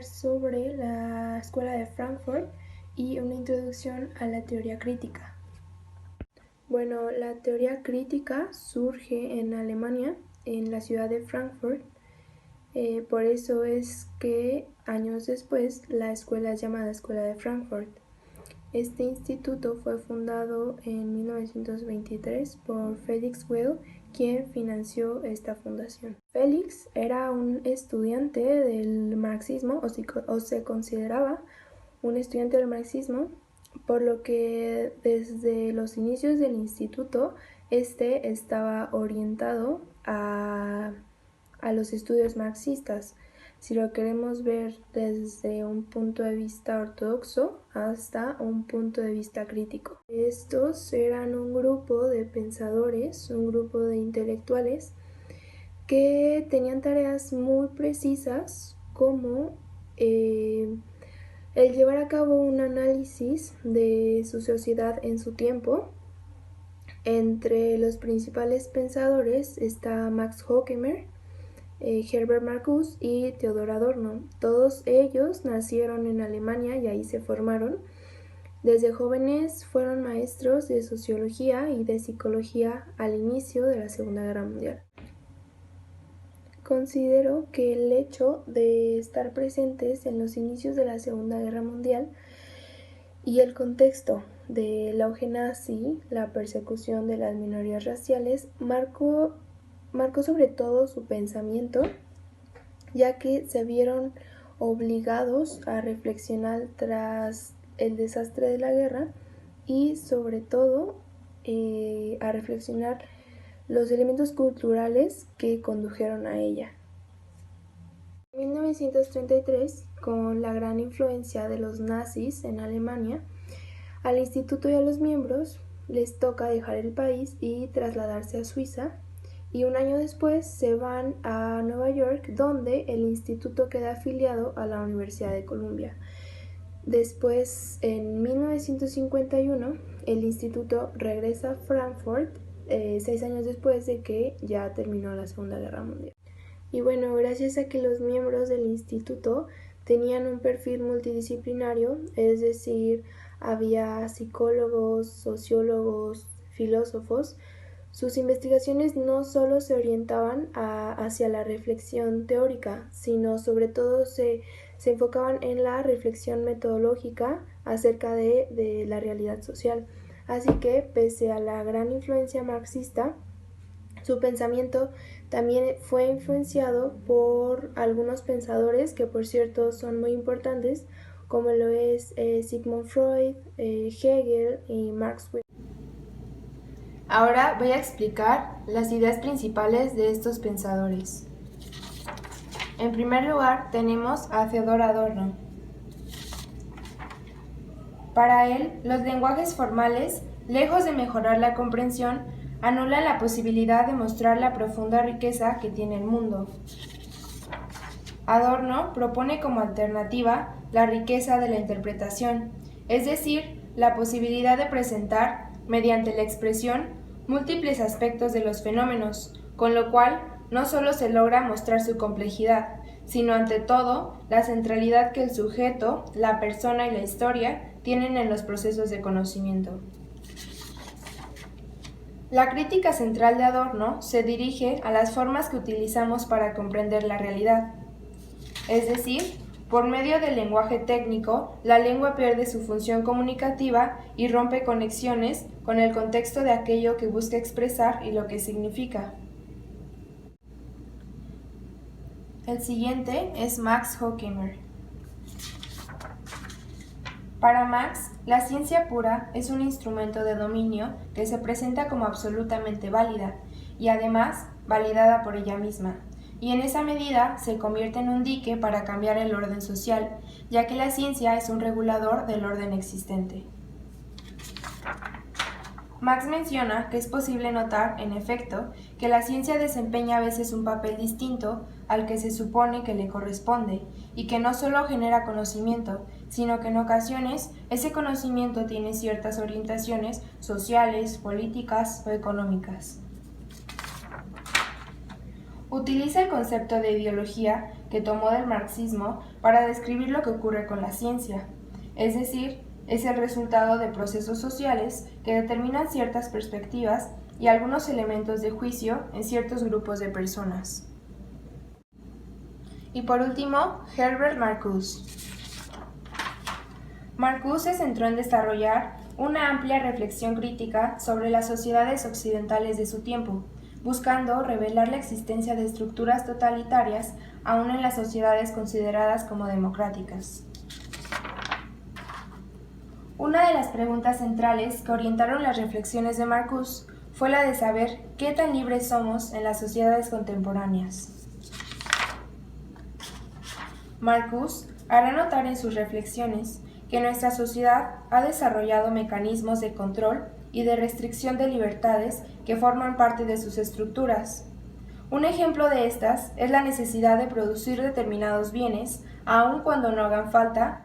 hablar sobre la Escuela de Frankfurt y una introducción a la teoría crítica. Bueno, la teoría crítica surge en Alemania, en la ciudad de Frankfurt. Por eso es que años después la escuela es llamada Escuela de Frankfurt. Este instituto fue fundado en 1923 por Felix Weil, quien financió esta fundación. Felix era un estudiante del marxismo, o se consideraba un estudiante del marxismo, por lo que desde los inicios del instituto este estaba orientado a los estudios marxistas. Si lo queremos ver desde un punto de vista ortodoxo hasta un punto de vista crítico. Estos eran un grupo de pensadores, un grupo de intelectuales que tenían tareas muy precisas como el llevar a cabo un análisis de su sociedad en su tiempo. Entre los principales pensadores está Max Horkheimer, Herbert Marcuse y Theodor Adorno. Todos ellos nacieron en Alemania y ahí se formaron. Desde jóvenes fueron maestros de sociología y de psicología al inicio de la Segunda Guerra Mundial. Considero que el hecho de estar presentes en los inicios de la Segunda Guerra Mundial y el contexto del auge nazi, la persecución de las minorías raciales, marcó sobre todo su pensamiento, ya que se vieron obligados a reflexionar tras el desastre de la guerra y sobre todo a reflexionar los elementos culturales que condujeron a ella. En 1933, con la gran influencia de los nazis en Alemania, al instituto y a los miembros les toca dejar el país y trasladarse a Suiza, y un año después se van a Nueva York, donde el instituto queda afiliado a la Universidad de Columbia. Después, en 1951, el instituto regresa a Frankfurt, 6 años después de que ya terminó la Segunda Guerra Mundial. Y bueno, gracias a que los miembros del instituto tenían un perfil multidisciplinario, es decir, había psicólogos, sociólogos, filósofos, sus investigaciones no solo se orientaban hacia la reflexión teórica, sino sobre todo se enfocaban en la reflexión metodológica acerca de la realidad social. Así que, pese a la gran influencia marxista, su pensamiento también fue influenciado por algunos pensadores que, por cierto, son muy importantes, como lo es Sigmund Freud, Hegel y Marx. Ahora voy a explicar las ideas principales de estos pensadores. En primer lugar tenemos a Theodor Adorno. Para él, los lenguajes formales, lejos de mejorar la comprensión, anulan la posibilidad de mostrar la profunda riqueza que tiene el mundo. Adorno propone como alternativa la riqueza de la interpretación, es decir, la posibilidad de presentar, mediante la expresión, múltiples aspectos de los fenómenos, con lo cual no solo se logra mostrar su complejidad, sino ante todo la centralidad que el sujeto, la persona y la historia tienen en los procesos de conocimiento. La crítica central de Adorno se dirige a las formas que utilizamos para comprender la realidad. Es decir, por medio del lenguaje técnico, la lengua pierde su función comunicativa y rompe conexiones con el contexto de aquello que busca expresar y lo que significa. El siguiente es Max Horkheimer. Para Max, la ciencia pura es un instrumento de dominio que se presenta como absolutamente válida y además validada por ella misma, y en esa medida se convierte en un dique para cambiar el orden social, ya que la ciencia es un regulador del orden existente. Max menciona que es posible notar, en efecto, que la ciencia desempeña a veces un papel distinto al que se supone que le corresponde, y que no solo genera conocimiento, sino que en ocasiones ese conocimiento tiene ciertas orientaciones sociales, políticas o económicas. Utiliza el concepto de ideología que tomó del marxismo para describir lo que ocurre con la ciencia, es decir, es el resultado de procesos sociales que determinan ciertas perspectivas y algunos elementos de juicio en ciertos grupos de personas. Y por último, Herbert Marcuse. Marcuse se centró en desarrollar una amplia reflexión crítica sobre las sociedades occidentales de su tiempo, buscando revelar la existencia de estructuras totalitarias aún en las sociedades consideradas como democráticas. Una de las preguntas centrales que orientaron las reflexiones de Marcuse fue la de saber qué tan libres somos en las sociedades contemporáneas. Marcuse hará notar en sus reflexiones que nuestra sociedad ha desarrollado mecanismos de control y de restricción de libertades que forman parte de sus estructuras. Un ejemplo de estas es la necesidad de producir determinados bienes, aun cuando no hagan falta,